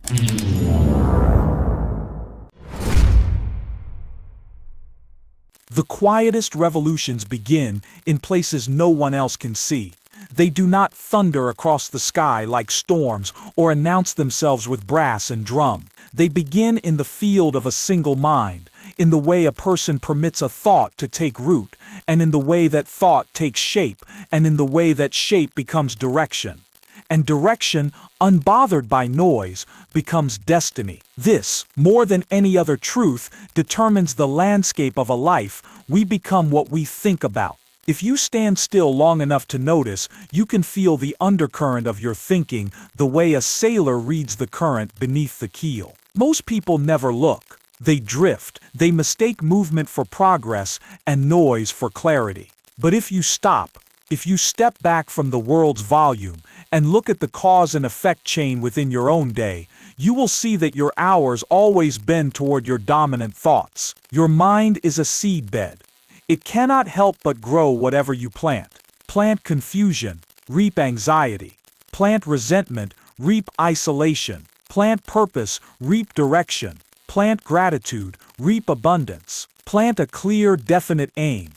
The quietest revolutions begin in places no one else can see. They do not thunder across the sky like storms or announce themselves with brass and drum. They begin in the field of a single mind, in the way a person permits a thought to take root, and in the way that thought takes shape, and in the way that shape becomes direction. And direction, unbothered by noise, becomes destiny. This, more than any other truth, determines the landscape of a life. We become what we think about. If you stand still long enough to notice, you can feel the undercurrent of your thinking, the way a sailor reads the current beneath the keel. Most people never look. They drift. They mistake movement for progress and noise for clarity. But if you stop, if you step back from the world's volume and look at the cause and effect chain within your own day, you will see that your hours always bend toward your dominant thoughts. Your mind is a seedbed. It cannot help but grow whatever you plant. Plant confusion, reap anxiety. Plant resentment, reap isolation. Plant purpose, reap direction. Plant gratitude, reap abundance. Plant a clear, definite aim.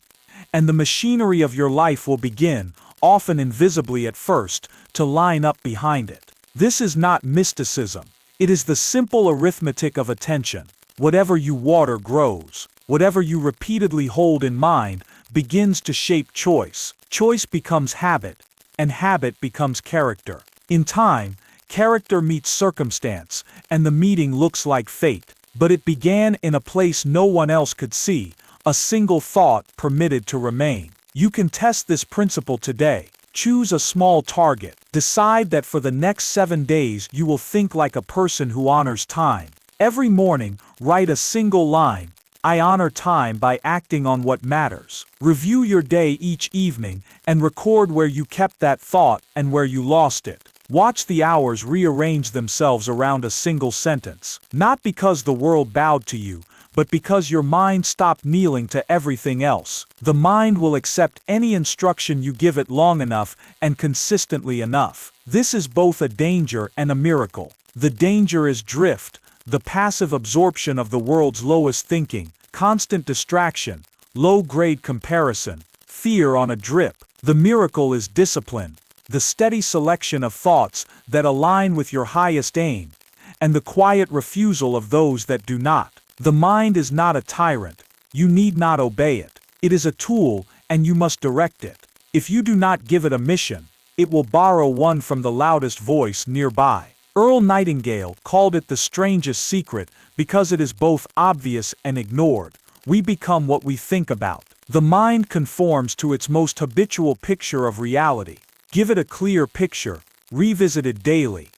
And the machinery of your life will begin, often invisibly at first, to line up behind it. This is not mysticism. It is the simple arithmetic of attention. Whatever you water grows. Whatever you repeatedly hold in mind begins to shape choice. Choice becomes habit, and habit becomes character. In time, character meets circumstance, and the meeting looks like fate. But it began in a place no one else could see, a single thought permitted to remain. You can test this principle today. Choose a small target. Decide that for the next 7 days you will think like a person who honors time. Every morning, write a single line. I honor time by acting on what matters. Review your day each evening and record where you kept that thought and where you lost it. Watch the hours rearrange themselves around a single sentence. Not because the world bowed to you, but because your mind stopped kneeling to everything else. The mind will accept any instruction you give it long enough and consistently enough. This is both a danger and a miracle. The danger is drift, the passive absorption of the world's lowest thinking, constant distraction, low-grade comparison, fear on a drip. The miracle is discipline, the steady selection of thoughts that align with your highest aim, and the quiet refusal of those that do not. The mind is not a tyrant. You need not obey it. It is a tool, and you must direct it. If you do not give it a mission, it will borrow one from the loudest voice nearby. Earl Nightingale called it the strangest secret because it is both obvious and ignored. We become what we think about. The mind conforms to its most habitual picture of reality. Give it a clear picture, revisit it daily,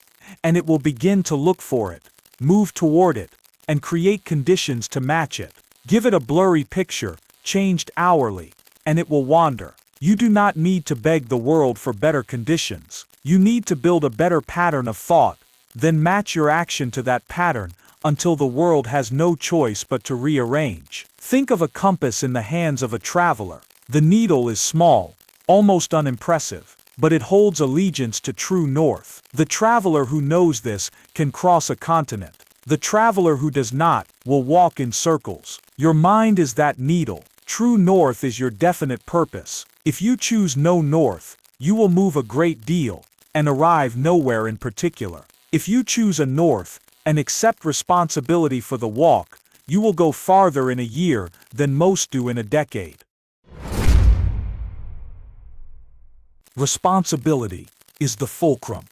and it will begin to look for it, move toward it, and create conditions to match it. Give it a blurry picture, changed hourly, and it will wander. You do not need to beg the world for better conditions. You need to build a better pattern of thought, then match your action to that pattern until the world has no choice but to rearrange. Think of a compass in the hands of a traveler. The needle is small, almost unimpressive, but it holds allegiance to true north. The traveler who knows this can cross a continent. The traveler who does not will walk in circles. Your mind is that needle. True north is your definite purpose. If you choose no north, you will move a great deal and arrive nowhere in particular. If you choose a north and accept responsibility for the walk, you will go farther in a year than most do in a decade. Responsibility is the fulcrum.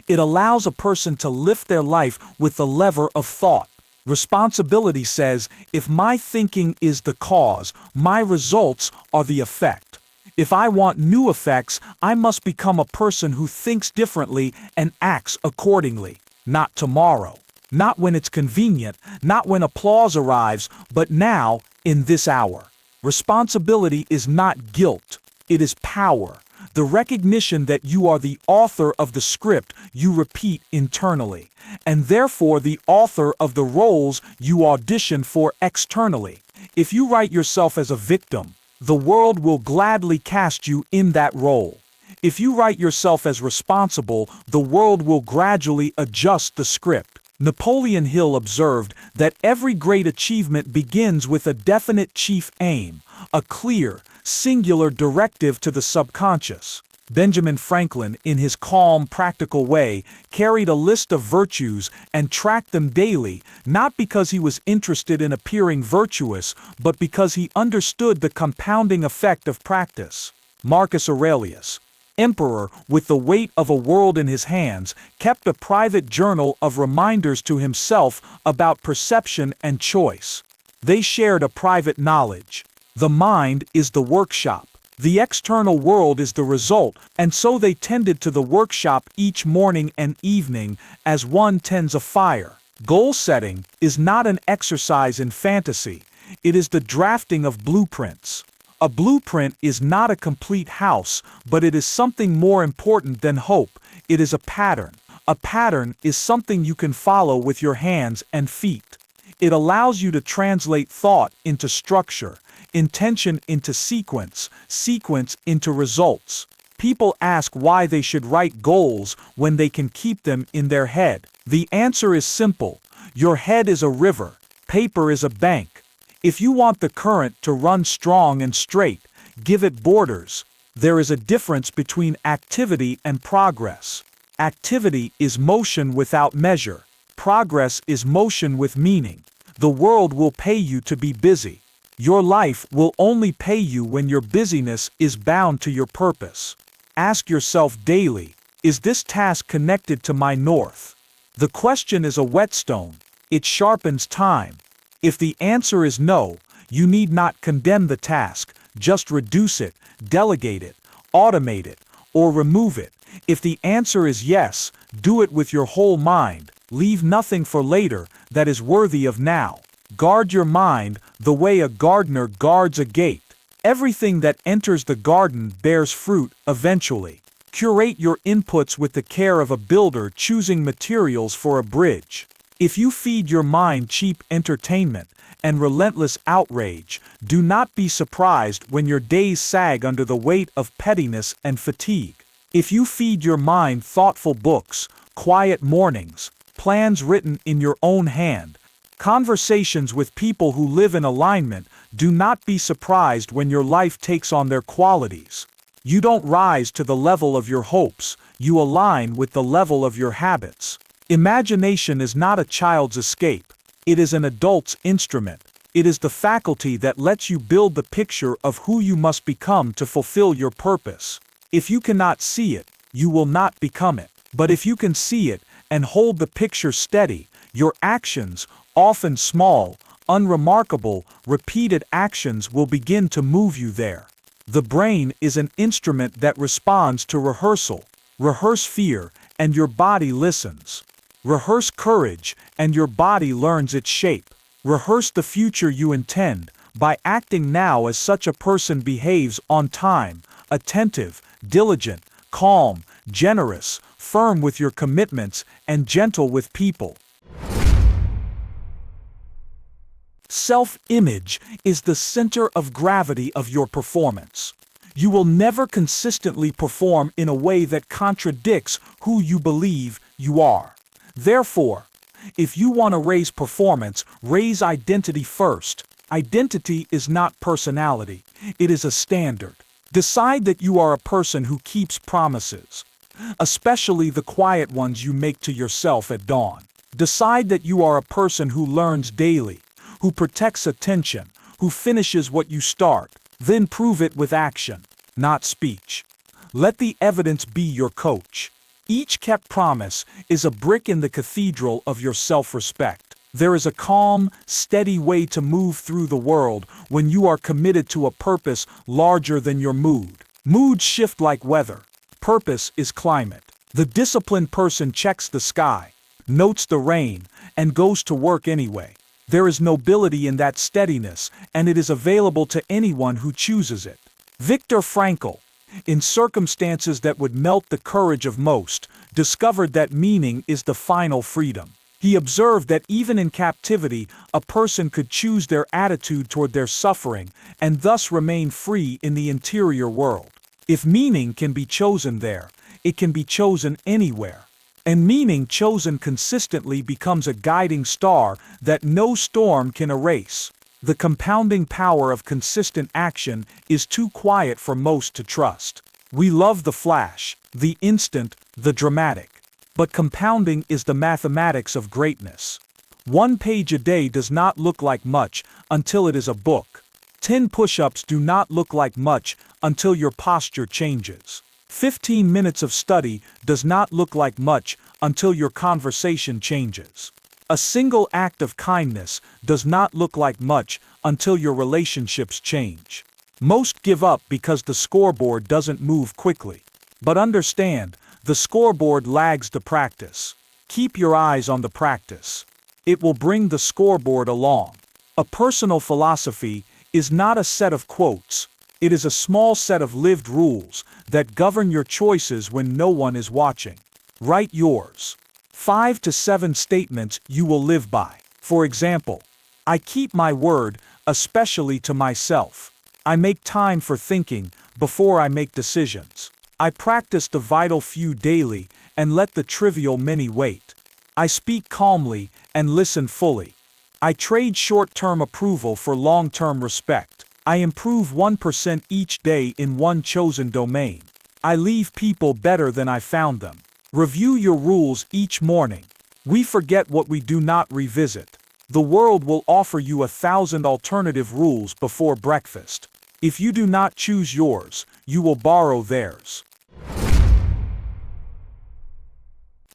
It allows a person to lift their life with the lever of thought. Responsibility says, if my thinking is the cause, my results are the effect. If I want new effects, I must become a person who thinks differently and acts accordingly. Not tomorrow, not when it's convenient, not when applause arrives, but now, in this hour. Responsibility is not guilt, it is power. The recognition that you are the author of the script you repeat internally, and therefore the author of the roles you audition for externally. If you write yourself as a victim, the world will gladly cast you in that role. If you write yourself as responsible, the world will gradually adjust the script. Napoleon Hill observed that every great achievement begins with a definite chief aim, a clear, singular directive to the subconscious. Benjamin Franklin, in his calm, practical way, carried a list of virtues and tracked them daily, not because he was interested in appearing virtuous, but because he understood the compounding effect of practice. Marcus Aurelius, emperor with the weight of a world in his hands, kept a private journal of reminders to himself about perception and choice. They shared a private knowledge. The mind is the workshop. The external world is the result, and so they tended to the workshop each morning and evening as one tends a fire. Goal setting is not an exercise in fantasy. It is the drafting of blueprints. A blueprint is not a complete house, but it is something more important than hope. It is a pattern. A pattern is something you can follow with your hands and feet. It allows you to translate thought into structure, intention into sequence, sequence into results. People ask why they should write goals when they can keep them in their head. The answer is simple. Your head is a river. Paper is a bank. If you want the current to run strong and straight, give it borders. There is a difference between activity and progress. Activity is motion without measure. Progress is motion with meaning. The world will pay you to be busy. Your life will only pay you when your busyness is bound to your purpose. Ask yourself daily, is this task connected to my north? The question is a whetstone. It sharpens time. If the answer is no, you need not condemn the task, just reduce it, delegate it, automate it, or remove it. If the answer is yes, do it with your whole mind. Leave nothing for later that is worthy of now. Guard your mind the way a gardener guards a gate. Everything that enters the garden bears fruit eventually. Curate your inputs with the care of a builder choosing materials for a bridge. If you feed your mind cheap entertainment and relentless outrage, do not be surprised when your days sag under the weight of pettiness and fatigue. If you feed your mind thoughtful books, quiet mornings, plans written in your own hand, conversations with people who live in alignment, do not be surprised when your life takes on their qualities. You don't rise to the level of your hopes, you align with the level of your habits. Imagination is not a child's escape. It is an adult's instrument. It is the faculty that lets you build the picture of who you must become to fulfill your purpose. If you cannot see it, you will not become it. But if you can see it and hold the picture steady, your actions, often small, unremarkable, repeated actions will begin to move you there. The brain is an instrument that responds to rehearsal. Rehearse fear, and your body listens. Rehearse courage, and your body learns its shape. Rehearse the future you intend, by acting now as such a person behaves on time, attentive, diligent, calm, generous, firm with your commitments, and gentle with people. Self-image is the center of gravity of your performance. You will never consistently perform in a way that contradicts who you believe you are. Therefore, if you want to raise performance, raise identity first. Identity is not personality. It is a standard. Decide that you are a person who keeps promises, especially the quiet ones you make to yourself at dawn. Decide that you are a person who learns daily, who protects attention, who finishes what you start, then prove it with action, not speech. Let the evidence be your coach. Each kept promise is a brick in the cathedral of your self-respect. There is a calm, steady way to move through the world when you are committed to a purpose larger than your mood. Moods shift like weather. Purpose is climate. The disciplined person checks the sky, notes the rain, and goes to work anyway. There is nobility in that steadiness, and it is available to anyone who chooses it. Viktor Frankl, in circumstances that would melt the courage of most, discovered that meaning is the final freedom. He observed that even in captivity, a person could choose their attitude toward their suffering, and thus remain free in the interior world. If meaning can be chosen there, it can be chosen anywhere. And meaning chosen consistently becomes a guiding star that no storm can erase. The compounding power of consistent action is too quiet for most to trust. We love the flash, the instant, the dramatic. But compounding is the mathematics of greatness. 1 page a day does not look like much until it is a book. 10 push-ups do not look like much until your posture changes. 15 minutes of study does not look like much until your conversation changes. A single act of kindness does not look like much until your relationships change. Most give up because the scoreboard doesn't move quickly. But understand, the scoreboard lags the practice. Keep your eyes on the practice. It will bring the scoreboard along. A personal philosophy is not a set of quotes. It is a small set of lived rules that govern your choices when no one is watching. Write yours. 5 to 7 statements you will live by. For example, I keep my word, especially to myself. I make time for thinking before I make decisions. I practice the vital few daily and let the trivial many wait. I speak calmly and listen fully. I trade short-term approval for long-term respect. I improve 1% each day in one chosen domain. I leave people better than I found them. Review your rules each morning. We forget what we do not revisit. The world will offer you 1,000 alternative rules before breakfast. If you do not choose yours, you will borrow theirs.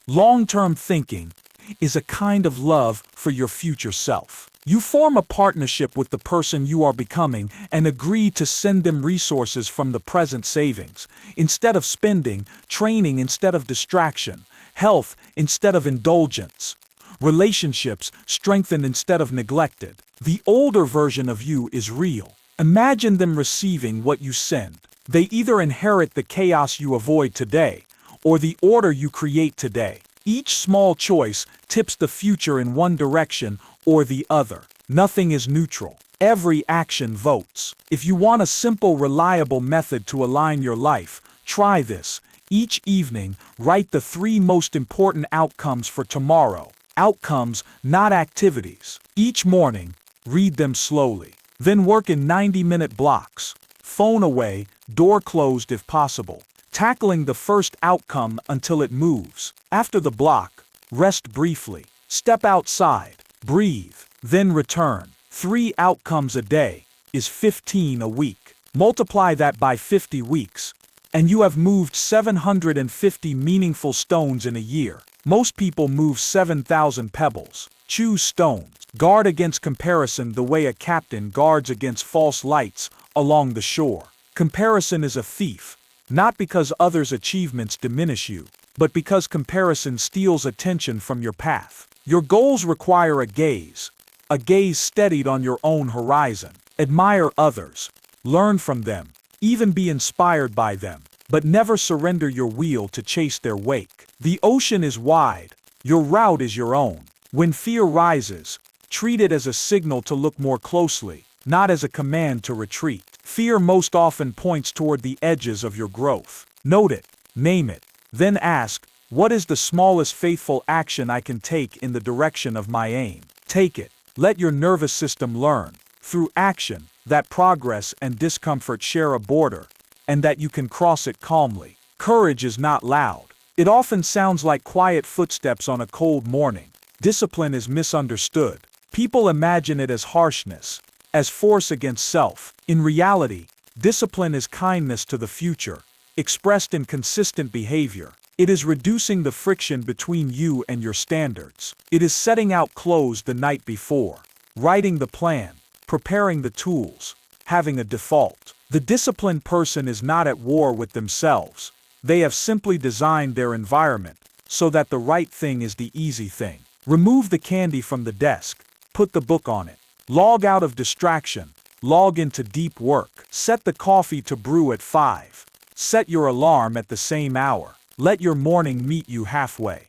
Long-term thinking is a kind of love for your future self. You form a partnership with the person you are becoming and agree to send them resources from the present savings, instead of spending, training instead of distraction, health instead of indulgence, relationships strengthened instead of neglected. The older version of you is real. Imagine them receiving what you send. They either inherit the chaos you avoid today, or the order you create today. Each small choice tips the future in one direction or the other. Nothing is neutral. Every action votes. If you want a simple, reliable method to align your life, try this. Each evening, write the 3 most important outcomes for tomorrow. Outcomes, not activities. Each morning, read them slowly. Then work in 90-minute blocks. Phone away, door closed if possible. Tackling the first outcome until it moves. After the block, rest briefly. Step outside. Breathe. Then return. 3 outcomes a day is 15 a week. Multiply that by 50 weeks, and you have moved 750 meaningful stones in a year. Most people move 7,000 pebbles. Choose stones. Guard against comparison the way a captain guards against false lights along the shore. Comparison is a thief, not because others' achievements diminish you, but because comparison steals attention from your path. Your goals require a gaze steadied on your own horizon. Admire others, learn from them, even be inspired by them, but never surrender your wheel to chase their wake. The ocean is wide, your route is your own. When fear rises, treat it as a signal to look more closely, not as a command to retreat. Fear most often points toward the edges of your growth. Note it, name it, then ask, what is the smallest faithful action I can take in the direction of my aim? Take it. Let your nervous system learn, through action, that progress and discomfort share a border, and that you can cross it calmly. Courage is not loud. It often sounds like quiet footsteps on a cold morning. Discipline is misunderstood. People imagine it as harshness, as force against self. In reality, discipline is kindness to the future, expressed in consistent behavior. It is reducing the friction between you and your standards. It is setting out clothes the night before, writing the plan, preparing the tools, having a default. The disciplined person is not at war with themselves. They have simply designed their environment so that the right thing is the easy thing. Remove the candy from the desk, put the book on it. Log out of distraction, log into deep work. Set the coffee to brew at 5. Set your alarm at the same hour. Let your morning meet you halfway.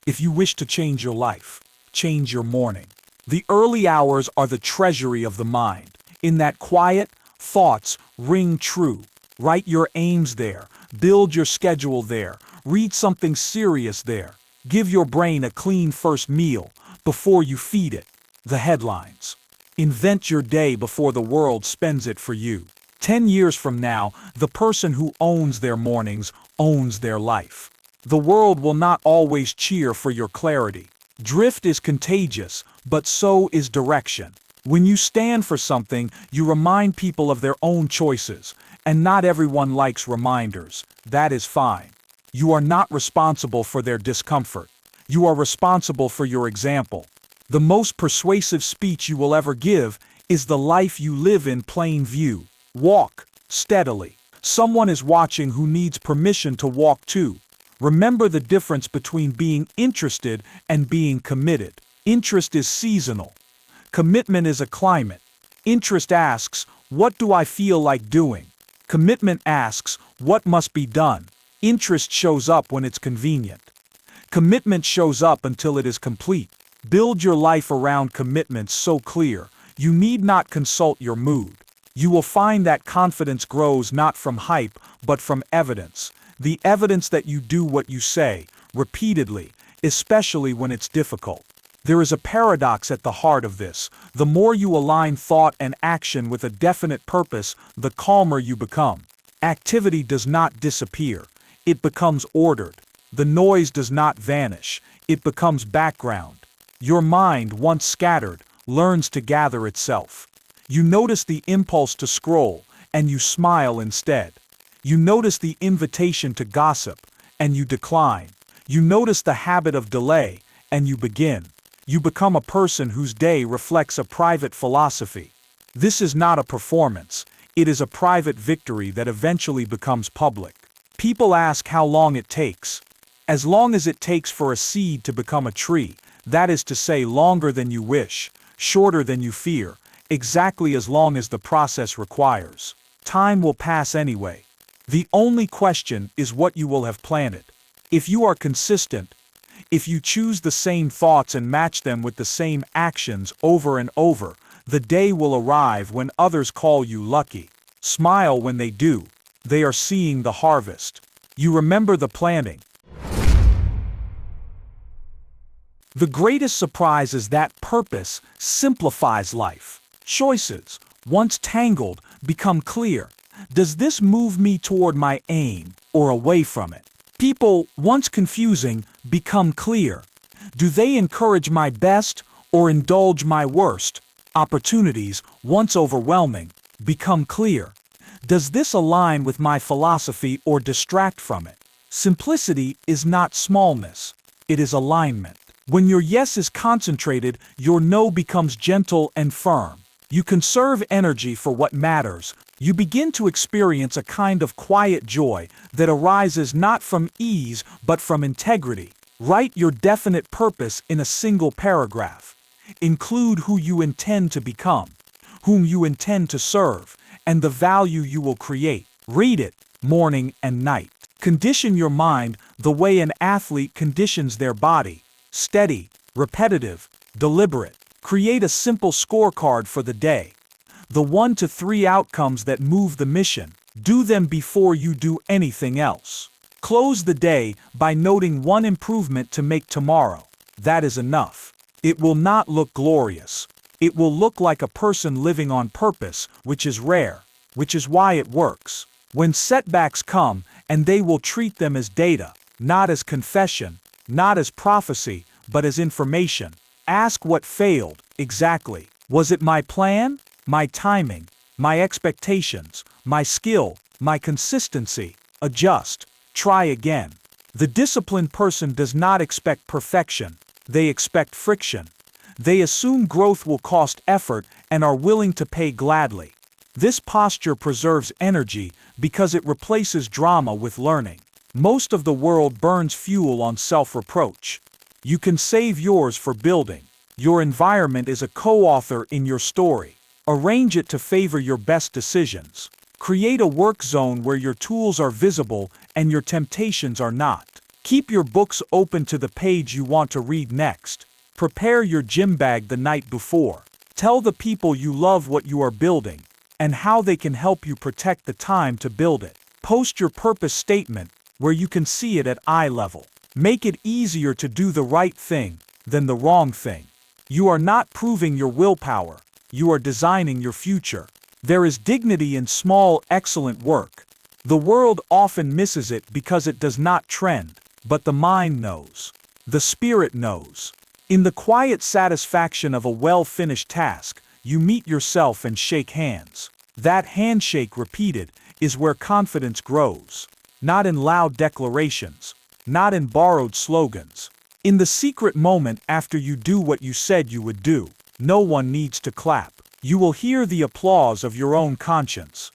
If you wish to change your life, change your morning. The early hours are the treasury of the mind. In that quiet, thoughts ring true. Write your aims there. Build your schedule there. Read something serious there. Give your brain a clean first meal before you feed it. The headlines. Invent your day before the world spends it for you. 10 years from now, the person who owns their mornings owns their life. The world will not always cheer for your clarity. Drift is contagious, but so is direction. When you stand for something, you remind people of their own choices, and not everyone likes reminders. That is fine. You are not responsible for their discomfort. You are responsible for your example. The most persuasive speech you will ever give is the life you live in plain view. Walk steadily. Someone is watching who needs permission to walk too. Remember the difference between being interested and being committed. Interest is seasonal. Commitment is a climate. Interest asks, what do I feel like doing? Commitment asks, what must be done? Interest shows up when it's convenient. Commitment shows up until it is complete. Build your life around commitments so clear, you need not consult your mood. You will find that confidence grows not from hype, but from evidence. The evidence that you do what you say, repeatedly, especially when it's difficult. There is a paradox at the heart of this. The more you align thought and action with a definite purpose, the calmer you become. Activity does not disappear. It becomes ordered. The noise does not vanish. It becomes background. Your mind, once scattered, learns to gather itself. You notice the impulse to scroll, and you smile instead. You notice the invitation to gossip, and you decline. You notice the habit of delay, and you begin. You become a person whose day reflects a private philosophy. This is not a performance. It is a private victory that eventually becomes public. People ask how long it takes. As long as it takes for a seed to become a tree, that is to say, longer than you wish, shorter than you fear, exactly as long as the process requires. Time will pass anyway. The only question is what you will have planted. If you are consistent, if you choose the same thoughts and match them with the same actions over and over, the day will arrive when others call you lucky. Smile when they do. They are seeing the harvest. You remember the planting. The greatest surprise is that purpose simplifies life. Choices, once tangled, become clear. Does this move me toward my aim or away from it? People, once confusing, become clear. Do they encourage my best or indulge my worst? Opportunities, once overwhelming, become clear. Does this align with my philosophy or distract from it? Simplicity is not smallness. It is alignment. When your yes is concentrated, your no becomes gentle and firm. You conserve energy for what matters. You begin to experience a kind of quiet joy that arises not from ease but from integrity. Write your definite purpose in a single paragraph. Include who you intend to become, whom you intend to serve, and the value you will create. Read it morning and night. Condition your mind the way an athlete conditions their body. Steady, repetitive, deliberate. Create a simple scorecard for the day. The 1 to 3 outcomes that move the mission. Do them before you do anything else. Close the day by noting one improvement to make tomorrow. That is enough. It will not look glorious. It will look like a person living on purpose, which is rare, which is why it works. When setbacks come, and they will treat them as data, not as confession, not as prophecy, but as information. Ask what failed, exactly. Was it my plan, my timing, my expectations, my skill, my consistency? Adjust. Try again. The disciplined person does not expect perfection. They expect friction. They assume growth will cost effort and are willing to pay gladly. This posture preserves energy because it replaces drama with learning. Most of the world burns fuel on self-reproach. You can save yours for building. Your environment is a co-author in your story. Arrange it to favor your best decisions. Create a work zone where your tools are visible and your temptations are not. Keep your books open to the page you want to read next. Prepare your gym bag the night before. Tell the people you love what you are building. and how they can help you protect the time to build it. Post your purpose statement where you can see it at eye level. Make it easier to do the right thing than the wrong thing. You are not proving your willpower, you are designing your future. There is dignity in small, excellent work. The world often misses it because it does not trend, but the mind knows. The spirit knows. In the quiet satisfaction of a well-finished task, you meet yourself and shake hands. That handshake repeated is where confidence grows. Not in loud declarations, not in borrowed slogans. In the secret moment after you do what you said you would do, no one needs to clap. You will hear the applause of your own conscience.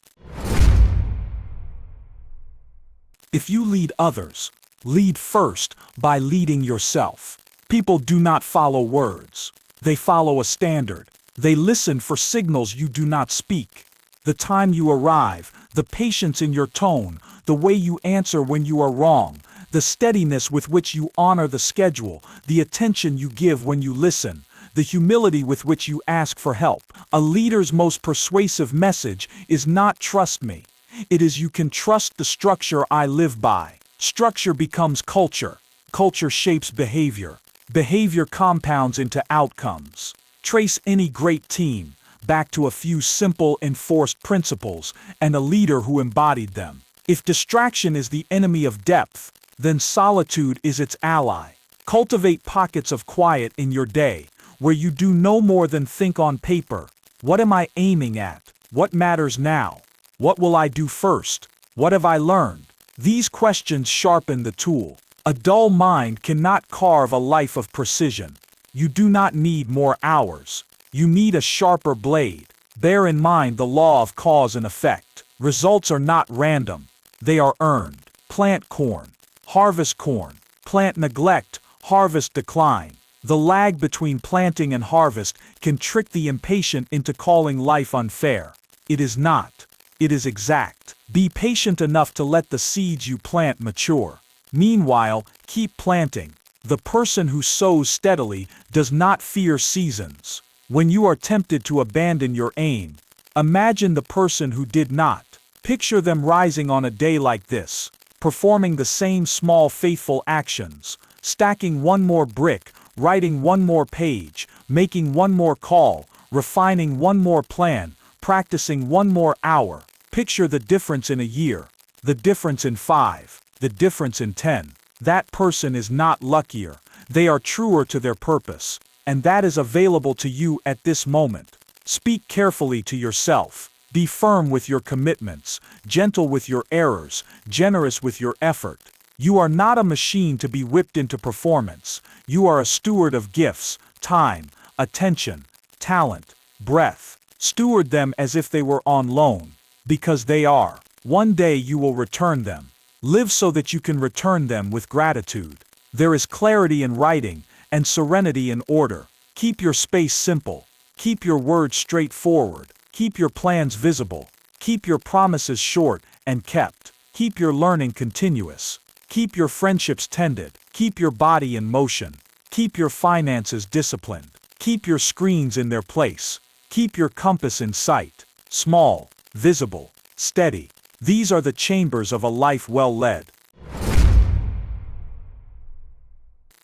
If you lead others, lead first by leading yourself. People do not follow words. They follow a standard. They listen for signals you do not speak. The time you arrive, the patience in your tone, the way you answer when you are wrong, the steadiness with which you honor the schedule, the attention you give when you listen, the humility with which you ask for help. A leader's most persuasive message is not "trust me." It is "you can trust the structure I live by." Structure becomes culture. Culture shapes behavior. Behavior compounds into outcomes. Trace any great team back to a few simple enforced principles and a leader who embodied them. If distraction is the enemy of depth, then solitude is its ally. Cultivate pockets of quiet in your day, where you do no more than think on paper. What am I aiming at? What matters now? What will I do first? What have I learned? These questions sharpen the tool. A dull mind cannot carve a life of precision. You do not need more hours. You need a sharper blade. Bear in mind the law of cause and effect. Results are not random. They are earned. Plant corn. Harvest corn. Plant neglect. Harvest decline. The lag between planting and harvest can trick the impatient into calling life unfair. It is not. It is exact. Be patient enough to let the seeds you plant mature. Meanwhile, keep planting. The person who sows steadily does not fear seasons. When you are tempted to abandon your aim, imagine the person who did not. Picture them rising on a day like this, performing the same small faithful actions, stacking one more brick, writing one more page, making one more call, refining one more plan, practicing one more hour. Picture the difference in a year, the difference in 5, the difference in 10. That person is not luckier. They are truer to their purpose, and that is available to you at this moment. Speak carefully to yourself. Be firm with your commitments, gentle with your errors, generous with your effort. You are not a machine to be whipped into performance. You are a steward of gifts, time, attention, talent, breath. Steward them as if they were on loan, because they are. One day you will return them. Live so that you can return them with gratitude. There is clarity in writing and serenity in order. Keep your space simple. Keep your words straightforward. Keep your plans visible. Keep your promises short and kept. Keep your learning continuous. Keep your friendships tended. Keep your body in motion. Keep your finances disciplined. Keep your screens in their place. Keep your compass in sight. Small, visible, steady. These are the chambers of a life well led.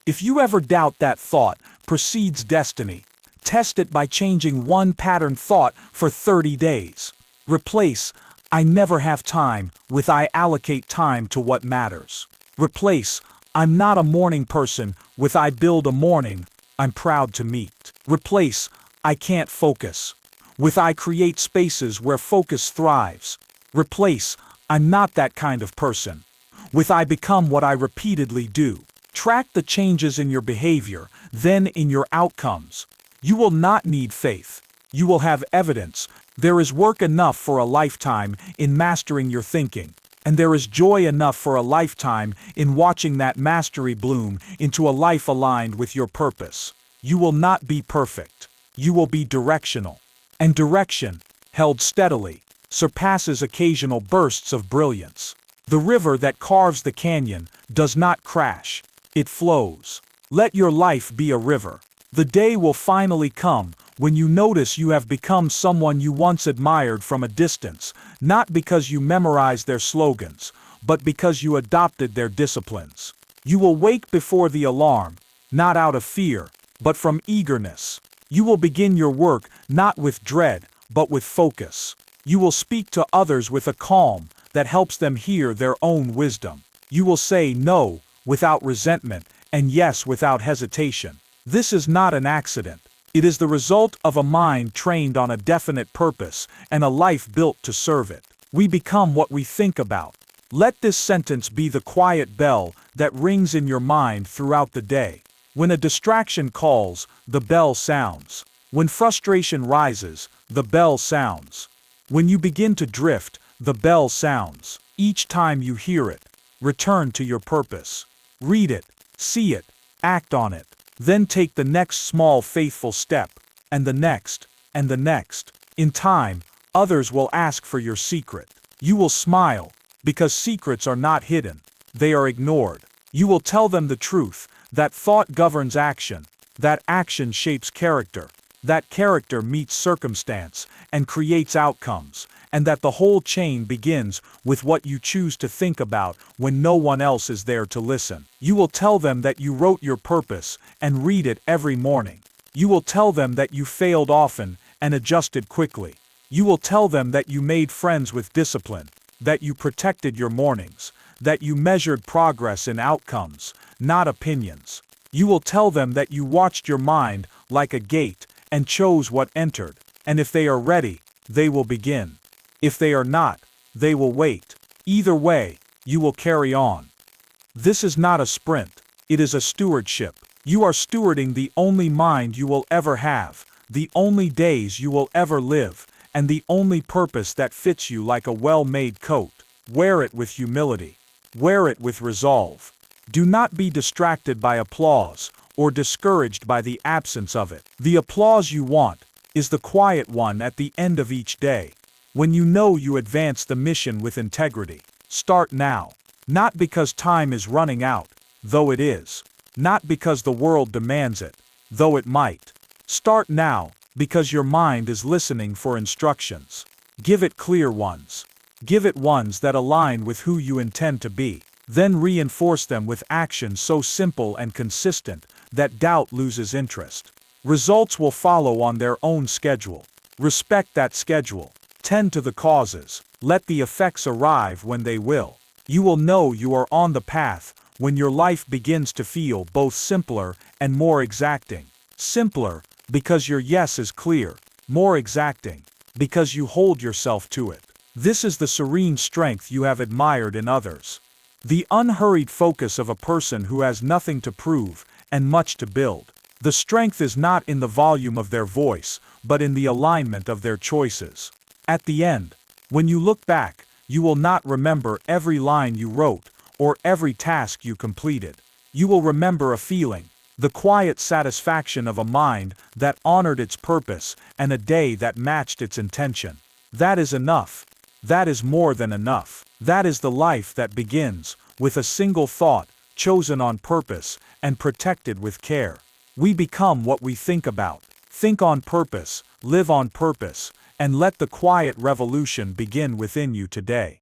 If you ever doubt that thought precedes destiny, test it by changing one pattern thought for 30 days. Replace "I never have time" with "I allocate time to what matters." Replace "I'm not a morning person" with "I build a morning I'm proud to meet." Replace "I can't focus" with "I create spaces where focus thrives." Replace "I'm not that kind of person" with "I become what I repeatedly do." Track the changes in your behavior, then in your outcomes. You will not need faith. You will have evidence. There is work enough for a lifetime in mastering your thinking, and there is joy enough for a lifetime in watching that mastery bloom into a life aligned with your purpose. You will not be perfect. You will be directional. And direction, held steadily, surpasses occasional bursts of brilliance. The river that carves the canyon does not crash. It flows. Let your life be a river. The day will finally come when you notice you have become someone you once admired from a distance, not because you memorized their slogans, but because you adopted their disciplines. You will wake before the alarm, not out of fear, but from eagerness. You will begin your work not with dread, but with focus. You will speak to others with a calm that helps them hear their own wisdom. You will say no without resentment and yes without hesitation. This is not an accident. It is the result of a mind trained on a definite purpose and a life built to serve it. We become what we think about. Let this sentence be the quiet bell that rings in your mind throughout the day. When a distraction calls, the bell sounds. When frustration rises, the bell sounds. When you begin to drift, the bell sounds. Each time you hear it, return to your purpose. Read it, see it, act on it. Then take the next small faithful step, and the next, and the next. In time, others will ask for your secret. You will smile, because secrets are not hidden, they are ignored. You will tell them the truth, that thought governs action, that action shapes character, that character meets circumstance and creates outcomes, and that the whole chain begins with what you choose to think about when no one else is there to listen. You will tell them that you wrote your purpose and read it every morning. You will tell them that you failed often and adjusted quickly. You will tell them that you made friends with discipline, that you protected your mornings, that you measured progress in outcomes, not opinions. You will tell them that you watched your mind like a gate and chose what entered, and if they are ready, they will begin. If they are not, they will wait. Either way, you will carry on. This is not a sprint, it is a stewardship. You are stewarding the only mind you will ever have, the only days you will ever live, and the only purpose that fits you like a well-made coat. Wear it with humility. Wear it with resolve. Do not be distracted by applause, or discouraged by the absence of it. The applause you want is the quiet one at the end of each day. When you know you advance the mission with integrity. Start now. Not because time is running out, though it is. Not because the world demands it, though it might. Start now, because your mind is listening for instructions. Give it clear ones. Give it ones that align with who you intend to be. Then reinforce them with action so simple and consistent that doubt loses interest. Results will follow on their own schedule. Respect that schedule. Tend to the causes. Let the effects arrive when they will. You will know you are on the path when your life begins to feel both simpler and more exacting. Simpler, because your yes is clear. More exacting, because you hold yourself to it. This is the serene strength you have admired in others. The unhurried focus of a person who has nothing to prove and much to build. The strength is not in the volume of their voice, but in the alignment of their choices. At the end, when you look back, you will not remember every line you wrote or every task you completed. You will remember a feeling, the quiet satisfaction of a mind that honored its purpose and a day that matched its intention. That is enough. That is more than enough. That is the life that begins with a single thought, chosen on purpose and protected with care. We become what we think about. Think on purpose, live on purpose, and let the quiet revolution begin within you today.